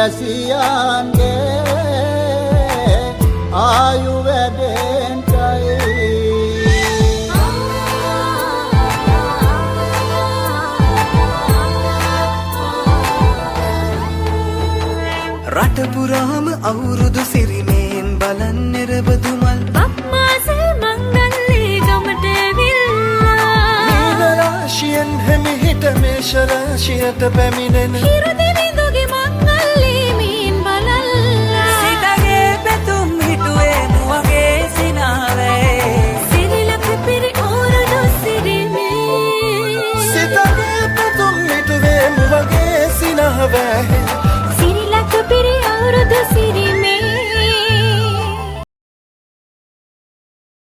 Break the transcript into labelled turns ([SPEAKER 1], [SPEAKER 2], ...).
[SPEAKER 1] වැසියන්ගේ ආයු වැඩෙන්ටයි
[SPEAKER 2] රට පුරාම අවුරුදු සිරිමෙන් බලන් නිරබදු මල්
[SPEAKER 3] බක්මාසේ මංගල්ලේ ගමට ඇවිල්ලා
[SPEAKER 2] මීන රාශියෙන් හැමිහිට මේෂ රාශියට පැමිණෙන
[SPEAKER 3] හිරදිවිඳුගේ මංගල්ලේ මීන් බලල්ලා
[SPEAKER 4] සිතගේ පැතුම් හිටුවේ මුවගේ සිනාවේ
[SPEAKER 3] සිරිලක පිරි ඕරඩු සිරිමේ
[SPEAKER 2] සිතගේ පැතුම් හිටුවේ මුවගේ සිනාවේ